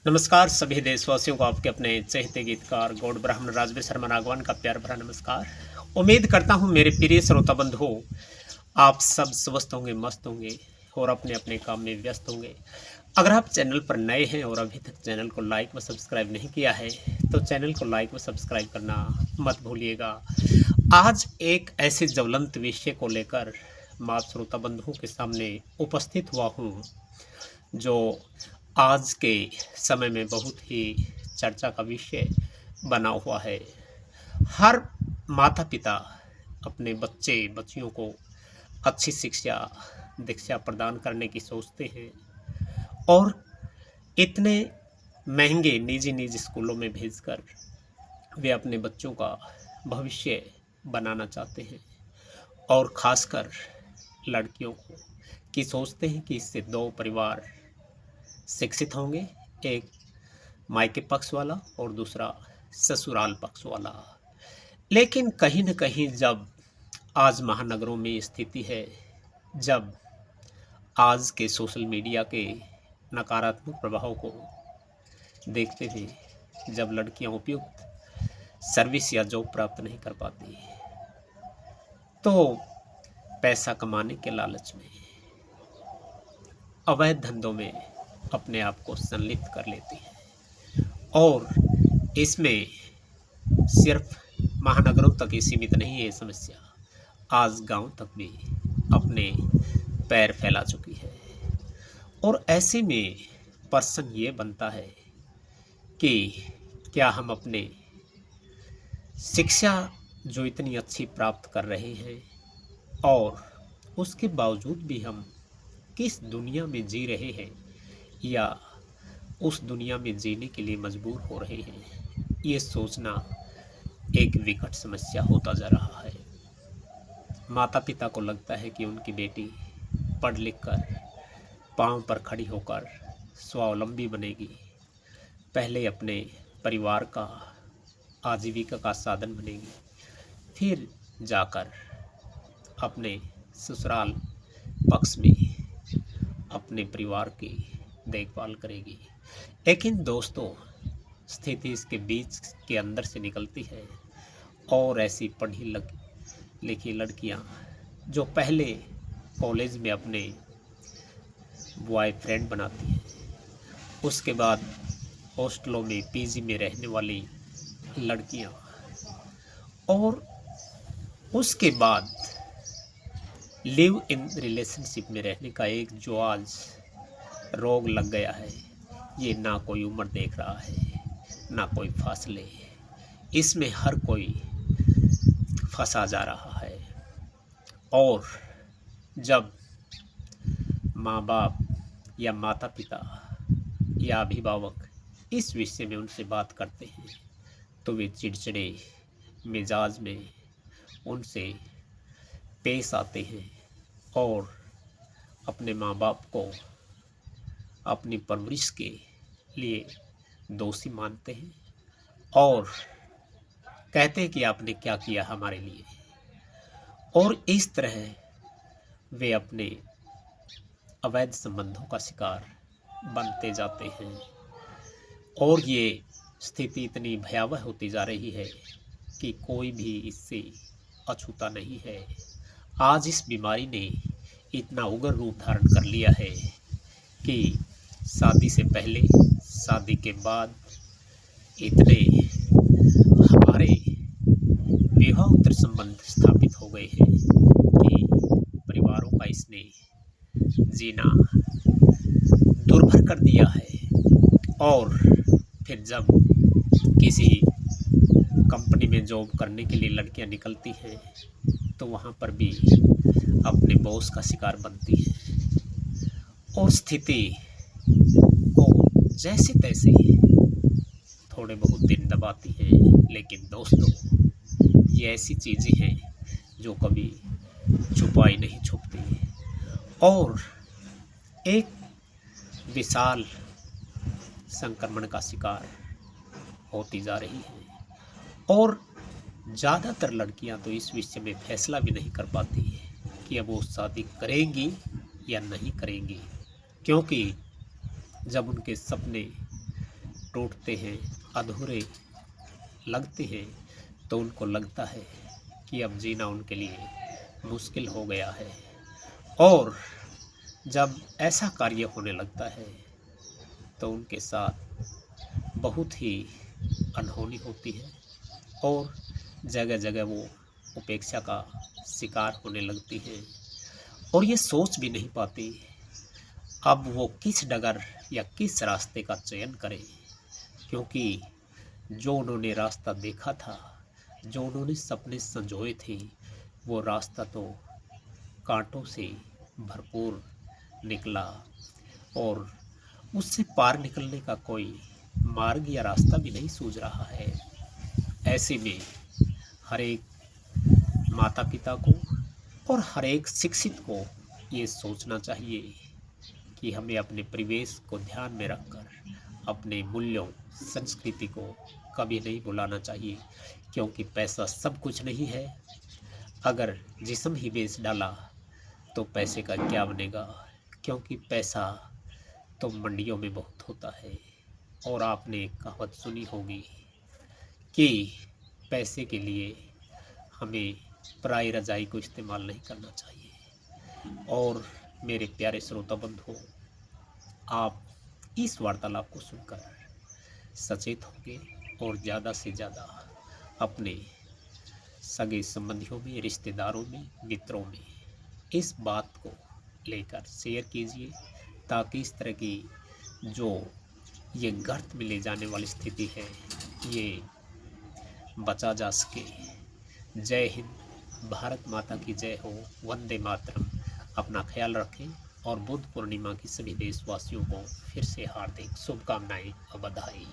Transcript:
नमस्कार सभी देशवासियों को आपके अपने चहेते गीतकार गौड़ ब्राह्मण राजवीर शर्मा राघवान का प्यार भरा नमस्कार। उम्मीद करता हूँ मेरे प्रिय श्रोता बंधु आप सब स्वस्थ होंगे, मस्त होंगे और अपने अपने काम में व्यस्त होंगे। अगर आप चैनल पर नए हैं और अभी तक चैनल को लाइक व सब्सक्राइब नहीं किया है तो चैनल को लाइक व सब्सक्राइब करना मत भूलिएगा। आज एक ऐसे ज्वलंत विषय को लेकर मैं आप श्रोता बंधुओं के सामने उपस्थित हुआ हूँ जो आज के समय में बहुत ही चर्चा का विषय बना हुआ है। हर माता पिता अपने बच्चे बच्चियों को अच्छी शिक्षा दीक्षा प्रदान करने की सोचते हैं और इतने महंगे निजी स्कूलों में भेजकर वे अपने बच्चों का भविष्य बनाना चाहते हैं और ख़ासकर लड़कियों को कि सोचते हैं कि इससे दो परिवार शिक्षित होंगे, एक मायके पक्ष वाला और दूसरा ससुराल पक्ष वाला। लेकिन कहीं न कहीं जब आज महानगरों में स्थिति है, जब आज के सोशल मीडिया के नकारात्मक प्रभाव को देखते हुए जब लड़कियां उपयुक्त सर्विस या जॉब प्राप्त नहीं कर पाती तो पैसा कमाने के लालच में अवैध धंधों में अपने आप को संलिप्त कर लेती हैं और इसमें सिर्फ महानगरों तक ही सीमित नहीं है ये समस्या, आज गांव तक भी अपने पैर फैला चुकी है। और ऐसे में प्रश्न ये बनता है कि क्या हम अपने शिक्षा जो इतनी अच्छी प्राप्त कर रहे हैं और उसके बावजूद भी हम किस दुनिया में जी रहे हैं या उस दुनिया में जीने के लिए मजबूर हो रहे हैं, ये सोचना एक विकट समस्या होता जा रहा है। माता पिता को लगता है कि उनकी बेटी पढ़ लिख कर पाँव पर खड़ी होकर स्वावलंबी बनेगी, पहले अपने परिवार का आजीविका का साधन बनेगी, फिर जाकर अपने ससुराल पक्ष में अपने परिवार की देखभाल करेगी। लेकिन दोस्तों, स्थिति इसके बीच के अंदर से निकलती है और ऐसी पढ़ी लिखी लड़कियां जो पहले कॉलेज में अपने बॉयफ्रेंड बनाती हैं, उसके बाद हॉस्टलों में पीजी में रहने वाली लड़कियां और उसके बाद लिव इन रिलेशनशिप में रहने का एक जो आज रोग लग गया है, ये ना कोई उम्र देख रहा है ना कोई फासले, इसमें हर कोई फंसा जा रहा है। और जब माँ बाप या माता पिता या अभिभावक इस विषय में उनसे बात करते हैं तो वे चिड़चिड़े मिजाज में उनसे पेश आते हैं और अपने माँ बाप को अपनी परवरिश के लिए दोषी मानते हैं और कहते हैं कि आपने क्या किया हमारे लिए, और इस तरह वे अपने अवैध संबंधों का शिकार बनते जाते हैं। और ये स्थिति इतनी भयावह होती जा रही है कि कोई भी इससे अछूता नहीं है। आज इस बीमारी ने इतना उग्र रूप धारण कर लिया है कि शादी से पहले शादी के बाद इतने हमारे विवाहोत्तर संबंध स्थापित हो गए हैं कि परिवारों का इसने जीना दुर्भर कर दिया है। और फिर जब किसी कंपनी में जॉब करने के लिए लड़कियां निकलती हैं तो वहाँ पर भी अपने बॉस का शिकार बनती हैं और स्थिति को जैसे तैसे थोड़े बहुत दिन दबाती हैं। लेकिन दोस्तों, ये ऐसी चीज़ें हैं जो कभी छुपाई नहीं छुपती और एक विशाल संक्रमण का शिकार होती जा रही है। और ज़्यादातर लड़कियां तो इस विषय में फैसला भी नहीं कर पाती कि अब वो शादी करेंगी या नहीं करेंगी, क्योंकि जब उनके सपने टूटते हैं, अधूरे लगते हैं, तो उनको लगता है कि अब जीना उनके लिए मुश्किल हो गया है। और जब ऐसा कार्य होने लगता है तो उनके साथ बहुत ही अनहोनी होती है और जगह जगह वो उपेक्षा का शिकार होने लगती हैं और ये सोच भी नहीं पाती अब वो किस डगर या किस रास्ते का चयन करें, क्योंकि जो उन्होंने रास्ता देखा था, जो उन्होंने सपने संजोए थे, वो रास्ता तो कांटों से भरपूर निकला और उससे पार निकलने का कोई मार्ग या रास्ता भी नहीं सूझ रहा है। ऐसे में हर एक माता पिता को और हर एक शिक्षित को ये सोचना चाहिए कि हमें अपने परिवेश को ध्यान में रखकर अपने मूल्यों, संस्कृति को कभी नहीं भुलाना चाहिए, क्योंकि पैसा सब कुछ नहीं है। अगर जिस्म ही बेच डाला तो पैसे का क्या बनेगा, क्योंकि पैसा तो मंडियों में बहुत होता है। और आपने एक कहावत सुनी होगी कि पैसे के लिए हमें पराई रजाई को इस्तेमाल नहीं करना चाहिए। और मेरे प्यारे श्रोता बंधुओं, आप इस वार्तालाप को सुनकर सचेत होंगे और ज़्यादा से ज़्यादा अपने सगे संबंधियों में, रिश्तेदारों में, मित्रों में इस बात को लेकर शेयर कीजिए, ताकि इस तरह की जो ये गर्त में ले जाने वाली स्थिति है, ये बचा जा सके। जय हिंद, भारत माता की जय हो, वंदे मातरम। अपना ख्याल रखें और बुद्ध पूर्णिमा की सभी देशवासियों को फिर से हार्दिक शुभकामनाएं और बधाई।